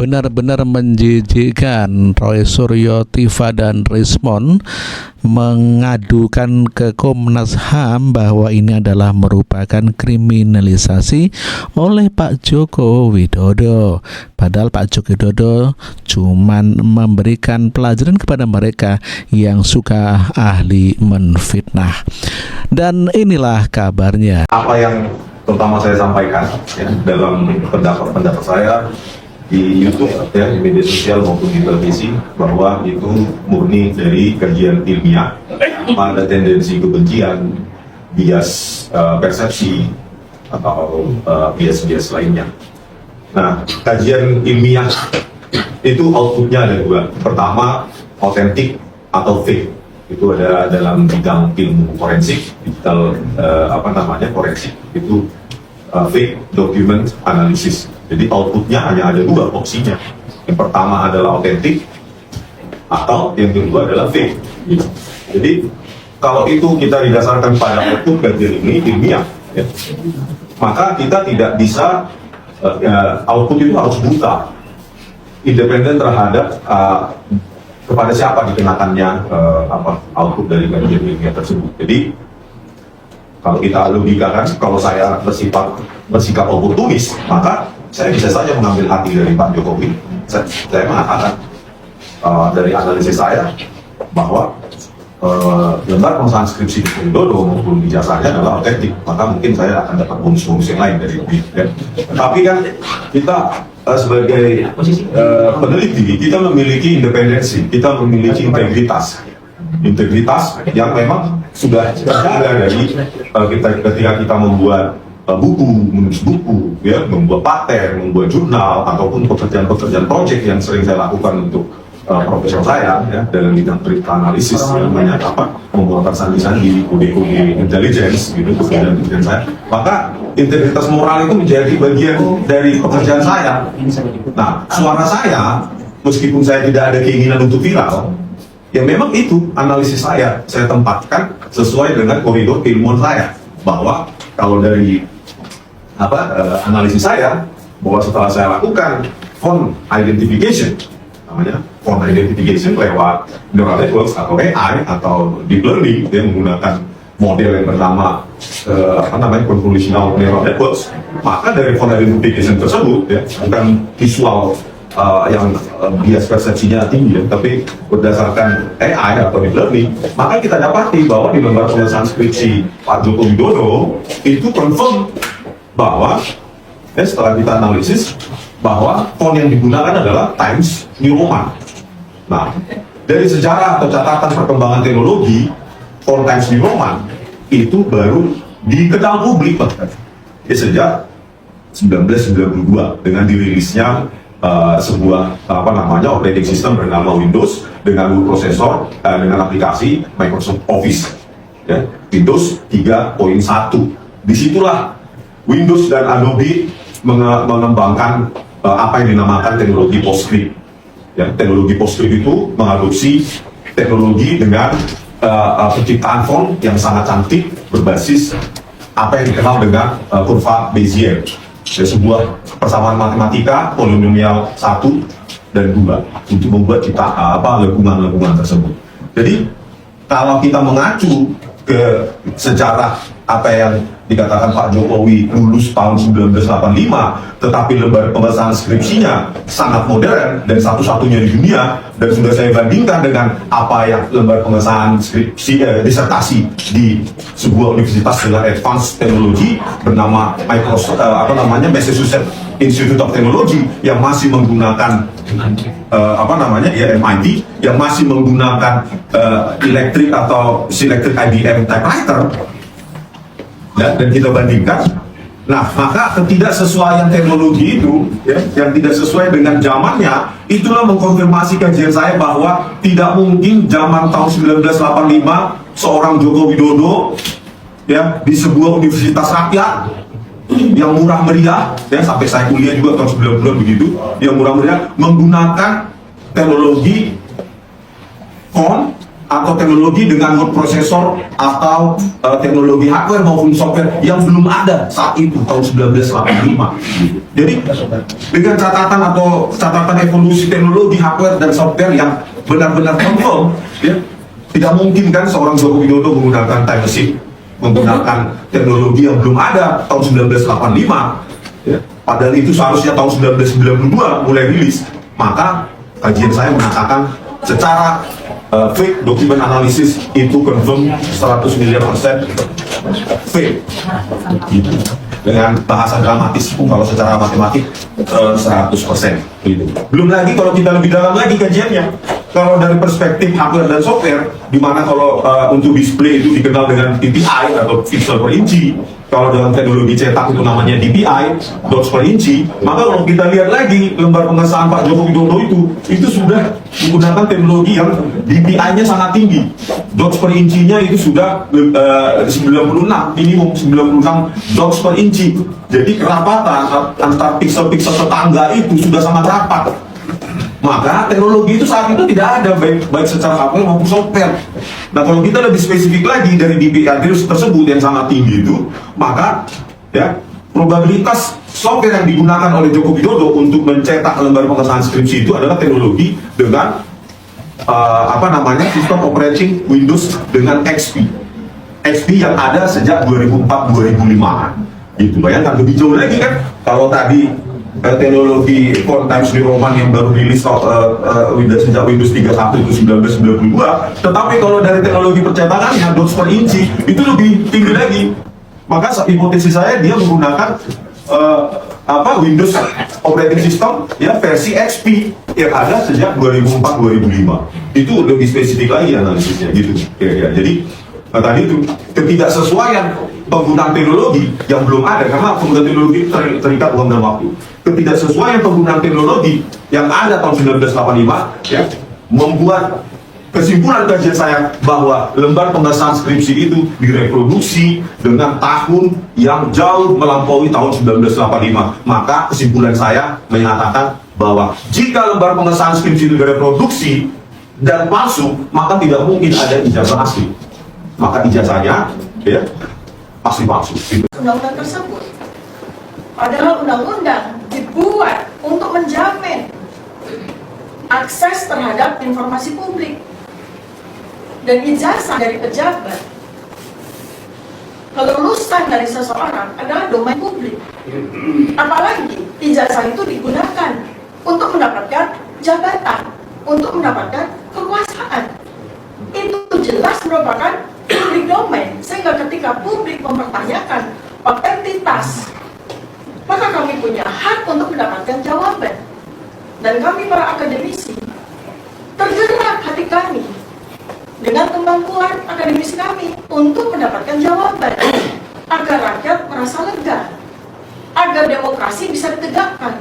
benar-benar menjijikkan. Roy Suryo, Tifa, dan Rismond mengadukan ke Komnas HAM bahwa ini adalah merupakan kriminalisasi oleh Pak Joko Widodo. Padahal Pak Joko Widodo cuman memberikan pelajaran kepada mereka yang suka ahli menfitnah. Dan inilah kabarnya. Apa yang terutama saya sampaikan ya, dalam pendapat saya di YouTube ya, di media sosial maupun di televisi, bahwa itu murni dari kajian ilmiah, ada tendensi kebencian, bias persepsi atau bias-bias lainnya. Nah, kajian ilmiah itu outputnya ada dua. Pertama, otentik atau fake. Itu ada dalam bidang ilmu forensik, digital forensik. Itu fake document analysis. Jadi outputnya hanya ada dua opsinya. Yang pertama adalah otentik, atau yang kedua adalah fake. Jadi kalau itu kita didasarkan pada output kajian ini ilmiah, ya, maka kita tidak bisa output itu harus buta, independen terhadap kepada siapa dikenakannya output dari kajian ilmiah tersebut. Jadi kalau kita logikakan, kalau saya bersikap oportunis, maka saya bisa saja mengambil hati dari Pak Jokowi. Saya mengatakan dari analisis saya bahwa lembar pengesahan skripsi di Widodo maupun ijazahnya adalah otentik, maka mungkin saya akan dapat bonus-bonus yang lain dari itu. Tapi kan kita sebagai peneliti, kita memiliki independensi, kita memiliki integritas yang memang sudah ada dari ketika kita membuat buku, menulis buku, ya, membuat paten, membuat jurnal, ataupun pekerjaan-pekerjaan proyek yang sering saya lakukan untuk profesor saya, ya, dalam bidang berita analisis, namanya membuat sandi-sandi, kode-kode intelligence, gitu, pekerjaan saya. Maka integritas moral itu menjadi bagian dari pekerjaan saya. Nah, suara saya, meskipun saya tidak ada keinginan untuk viral, ya memang itu analisis saya tempatkan sesuai dengan koridor keilmuan saya, bahwa kalau dari analisis saya, bahwa setelah saya lakukan font identification, namanya font identification lewat neural networks atau AI atau deep learning, dia menggunakan model yang bernama convolutional neural networks, maka dari font identification tersebut, ya, bukan visual yang bias persepsinya tinggi, ya, tapi berdasarkan AI atau deep learning, maka kita dapati bahwa di lembar pengesahan skripsi Pak Joko Widodo itu confirm bahwa setelah kita analisis bahwa font yang digunakan adalah Times New Roman. Nah, dari sejarah atau catatan perkembangan teknologi, font Times New Roman itu baru dikenal publik sejak 1992 dengan dirilisnya sebuah operating system bernama Windows dengan prosesor dengan aplikasi Microsoft Office, ya, Windows 3.1. Disitulah Windows dan Adobe mengembangkan apa yang dinamakan teknologi PostScript. Ya, teknologi PostScript itu mengadopsi teknologi dengan penciptaan font yang sangat cantik berbasis apa yang dikenal dengan kurva Bezier. Sebuah persamaan matematika polinomial 1 dan 2 untuk membuat kita lengkungan-lengkungan tersebut. Jadi kalau kita mengacu ke sejarah apa yang dikatakan Pak Jokowi lulus tahun 1985, tetapi lembar pengesahan skripsinya sangat modern dan satu-satunya di dunia, dan sudah saya bandingkan dengan apa yang lembar pengesahan skripsi disertasi di sebuah universitas dengan advanced teknologi bernama Massachusetts Institute of Technology yang masih menggunakan MIT yang masih menggunakan elektrik atau Selectric IBM typewriter, dan kita bandingkan. Nah, maka ketidaksesuaian teknologi itu, ya, yang tidak sesuai dengan zamannya, itulah mengkonfirmasi kajian saya bahwa tidak mungkin zaman tahun 1985 seorang Joko Widodo, ya, di sebuah universitas rakyat yang murah meriah, ya, sampai saya kuliah juga tahun 90-an begitu, yang murah meriah, menggunakan teknologi font atau teknologi dengan word processor atau teknologi hardware maupun software yang belum ada saat itu tahun 1985. Jadi dengan catatan evolusi teknologi hardware dan software yang benar-benar confirm, ya, tidak mungkin kan seorang Joko Widodo menggunakan time machine, menggunakan teknologi yang belum ada tahun 1985, ya. Padahal itu seharusnya tahun 1992 mulai rilis. Maka kajian saya mengatakan secara fake document analysis itu confirm 100 miliar persen fake, gitu. Dengan bahasa dramatis kalau secara matematik 100% gitu. Belum lagi kalau kita lebih dalam lagi kajiannya, kalau dari perspektif hardware dan software, di mana kalau untuk display itu dikenal dengan PPI atau pixel per inci, kalau dalam teknologi cetak itu namanya DPI, dots per inci. Maka kalau kita lihat lagi lembar pengesahan Pak Joko Widodo itu sudah menggunakan teknologi yang DPI-nya sangat tinggi. Dots per incinya itu sudah 96, minimum 96 dots per inci. Jadi kerapatan antar pixel-pixel tetangga itu sudah sangat rapat. Maka teknologi itu saat itu tidak ada, baik secara hardware maupun software. Nah, kalau kita lebih spesifik lagi dari DPI tersebut yang sangat tinggi itu, maka ya probabilitas software yang digunakan oleh Joko Widodo untuk mencetak lembar pengesahan skripsi itu adalah teknologi dengan sistem operating Windows dengan XP yang ada sejak 2004-2005. Gitu. Bayangkan lebih jauh lagi kan, kalau tadi teknologi Font Times New Roman yang baru rilis sejak Windows 31 itu 1992, tetapi kalau dari teknologi percetakannya dots per inci itu lebih tinggi lagi. Maka hipotesis saya dia menggunakan Windows operating system ya versi XP yang ada sejak 2004-2005. Itu lebih spesifik lagi analisisnya gitu. Ya. Jadi tadi itu ketidaksesuaian penggunaan teknologi yang belum ada, karena penggunaan teknologi terikat uang dan waktu. Ketidaksesuaian penggunaan teknologi yang ada tahun 1985 ya membuat kesimpulan kajian saya bahwa lembar pengesahan skripsi itu direproduksi dengan tahun yang jauh melampaui tahun 1985. Maka kesimpulan saya menyatakan bahwa jika lembar pengesahan skripsi itu direproduksi dan palsu, maka tidak mungkin ada ijazah asli. Maka ijazahnya ya pasti palsu. Undang-undang tersebut, padahal undang-undang dibuat untuk menjamin akses terhadap informasi publik dan ijazah dari pejabat, kelulusan dari seseorang adalah domain publik. Apalagi ijazah itu digunakan untuk mendapatkan jabatan, untuk mendapatkan kekuasaan. Itu jelas merupakan public domain, sehingga ketika publik mempertanyakan otentitas, maka kami punya hak untuk mendapatkan jawaban. Dan kami para akademisi tergerak hati kami dengan kemampuan akademisi kami untuk mendapatkan jawaban, agar rakyat merasa lega, agar demokrasi bisa ditegakkan.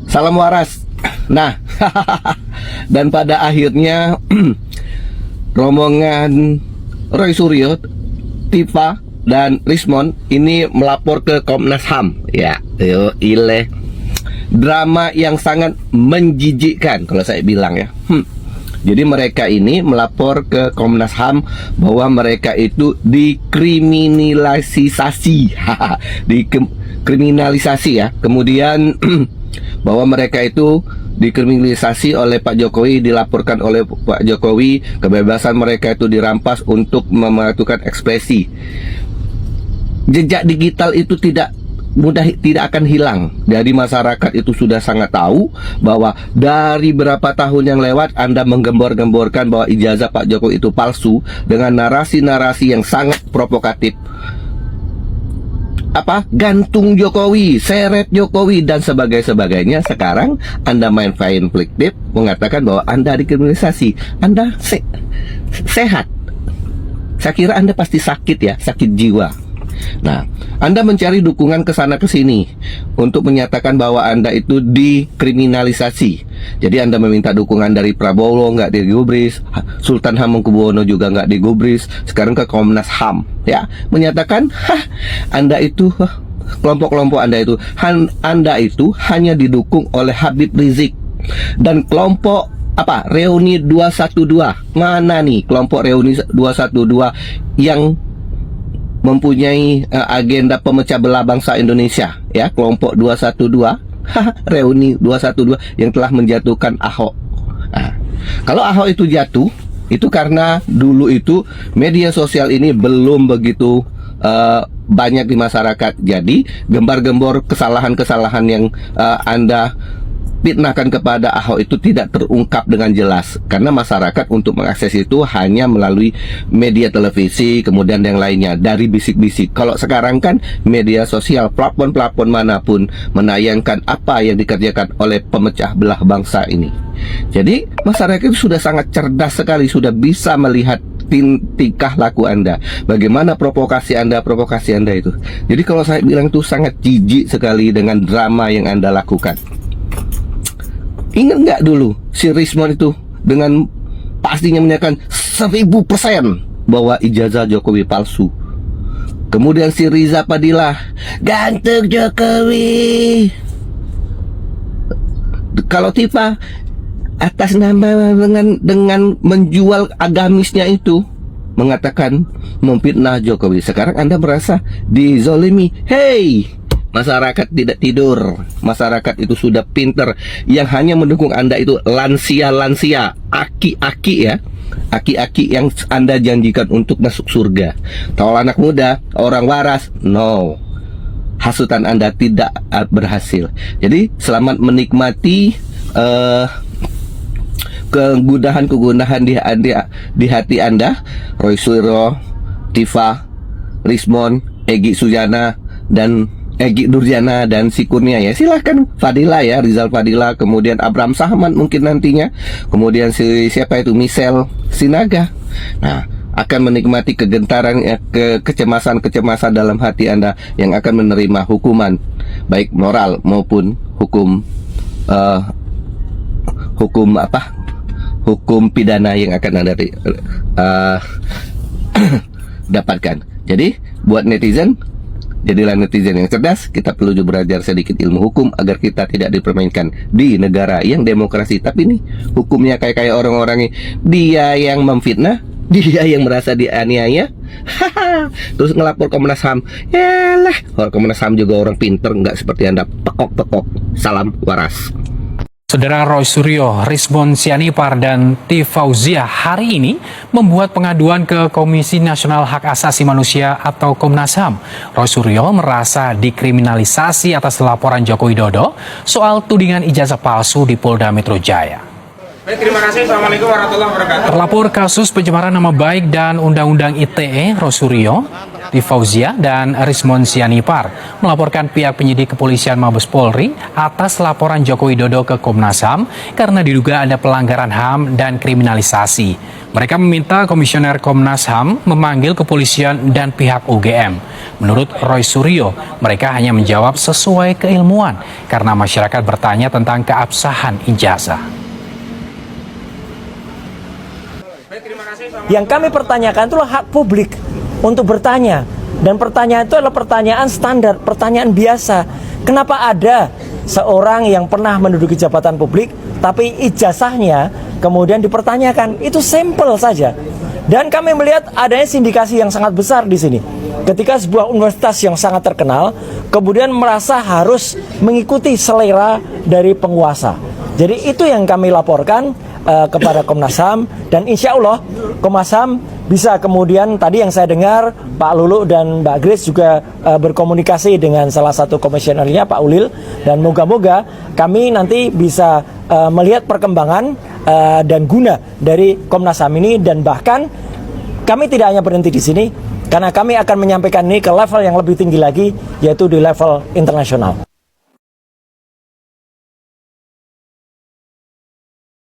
Salam waras. Nah, dan pada akhirnya rombongan Roy Suryo, Tifa, dan Rismon ini melapor ke Komnas HAM. Ya, ileh drama yang sangat menjijikkan kalau saya bilang ya. Jadi mereka ini melapor ke Komnas HAM bahwa mereka itu dikriminalisasi, dikriminalisasi ya. Kemudian bahwa mereka itu dikriminalisasi oleh Pak Jokowi, dilaporkan oleh Pak Jokowi, kebebasan mereka itu dirampas untuk melakukan ekspresi. Jejak digital itu tidak akan hilang. Jadi masyarakat itu sudah sangat tahu bahwa dari berapa tahun yang lewat Anda menggembor-gemborkan bahwa ijazah Pak Jokowi itu palsu dengan narasi-narasi yang sangat provokatif. Gantung Jokowi, seret Jokowi, dan sebagainya. Sekarang Anda main fine fiktif mengatakan bahwa Anda dikriminalisasi. Anda sehat. Saya kira Anda pasti sakit ya, sakit jiwa. Nah, Anda mencari dukungan ke sana ke sini untuk menyatakan bahwa Anda itu dikriminalisasi. Jadi Anda meminta dukungan dari Prabowo, nggak digubris, Sultan Hamengkubuwono juga nggak digubris, sekarang ke Komnas HAM ya, menyatakan Anda itu kelompok-kelompok Anda itu hanya didukung oleh Habib Rizik dan kelompok Reuni 212. Mana nih kelompok Reuni 212 yang mempunyai agenda pemecah belah bangsa Indonesia, ya, kelompok 212 Reuni 212 yang telah menjatuhkan Ahok. Nah, kalau Ahok itu jatuh, itu karena dulu itu media sosial ini belum begitu banyak di masyarakat. Jadi gembar-gembor kesalahan-kesalahan yang Anda fitnahkan kepada Ahok itu tidak terungkap dengan jelas, karena masyarakat untuk mengakses itu hanya melalui media televisi, kemudian yang lainnya dari bisik-bisik. Kalau sekarang kan media sosial, platform-platform manapun menayangkan apa yang dikerjakan oleh pemecah belah bangsa ini. Jadi masyarakat itu sudah sangat cerdas sekali, sudah bisa melihat tingkah laku Anda, bagaimana provokasi Anda itu. Jadi kalau saya bilang itu sangat jijik sekali dengan drama yang Anda lakukan. Ingat nggak dulu si Rismon itu dengan pastinya menyatakan 1000% bahwa ijazah Jokowi palsu. Kemudian si Riza Fadilah, ganteng Jokowi. Kalau Tifa atas nama dengan menjual agamisnya itu mengatakan memfitnah Jokowi. Sekarang Anda merasa dizolimi. Hey, masyarakat tidak tidur. Masyarakat itu sudah pinter. Yang hanya mendukung Anda itu lansia-lansia, aki-aki ya. Aki-aki yang Anda janjikan untuk masuk surga. Kalau anak muda, orang waras, no. Hasutan Anda tidak berhasil. Jadi selamat menikmati kegundahan di hati Anda. Roy Suryo, Tifa, Rismon, Egy Sujana, dan Egy Nurjana dan si Kurnia ya. Silahkan Fadila ya, Rizal Fadila, kemudian Abraham Samad mungkin nantinya, kemudian siapa itu Michelle Sinaga. Nah, akan menikmati kegentaran, kecemasan dalam hati Anda yang akan menerima hukuman baik moral maupun hukum pidana yang akan Anda dapatkan. Jadi buat netizen, jadilah netizen yang cerdas. Kita perlu belajar sedikit ilmu hukum agar kita tidak dipermainkan di negara yang demokrasi. Tapi nih hukumnya kayak orang-orang dia yang memfitnah, dia yang merasa dianiaya, terus ngelapor Komnas HAM. Yalah, orang Komnas HAM juga orang pinter, nggak seperti Anda pekok-pekok. Salam waras. Saudara Roy Suryo, Rismon Sianipar, dan T. Fauzia hari ini membuat pengaduan ke Komisi Nasional Hak Asasi Manusia atau Komnas HAM. Roy Suryo merasa dikriminalisasi atas laporan Joko Widodo soal tudingan ijazah palsu di Polda Metro Jaya. Baik, terima kasih. Assalamualaikum warahmatullahi wabarakatuh. Terlapor kasus pencemaran nama baik dan Undang-Undang ITE, Roy Suryo, T. Fauzia, dan Rismon Sianipar melaporkan pihak penyidik kepolisian Mabes Polri atas laporan Joko Widodo ke Komnas HAM karena diduga ada pelanggaran HAM dan kriminalisasi. Mereka meminta Komisioner Komnas HAM memanggil kepolisian dan pihak UGM. Menurut Roy Suryo, mereka hanya menjawab sesuai keilmuan karena masyarakat bertanya tentang keabsahan ijazah. Yang kami pertanyakan itulah hak publik untuk bertanya. Dan pertanyaan itu adalah pertanyaan standar, pertanyaan biasa. Kenapa ada seorang yang pernah menduduki jabatan publik tapi ijazahnya kemudian dipertanyakan? Itu sampel saja. Dan kami melihat adanya sindikasi yang sangat besar di sini. Ketika sebuah universitas yang sangat terkenal kemudian merasa harus mengikuti selera dari penguasa. Jadi itu yang kami laporkan kepada Komnas HAM, dan insya Allah Komnas HAM bisa kemudian, tadi yang saya dengar Pak Lulu dan Mbak Grace juga berkomunikasi dengan salah satu komisionernya Pak Ulil, dan moga-moga kami nanti bisa melihat perkembangan dan guna dari Komnas HAM ini, dan bahkan kami tidak hanya berhenti di sini karena kami akan menyampaikan ini ke level yang lebih tinggi lagi, yaitu di level internasional.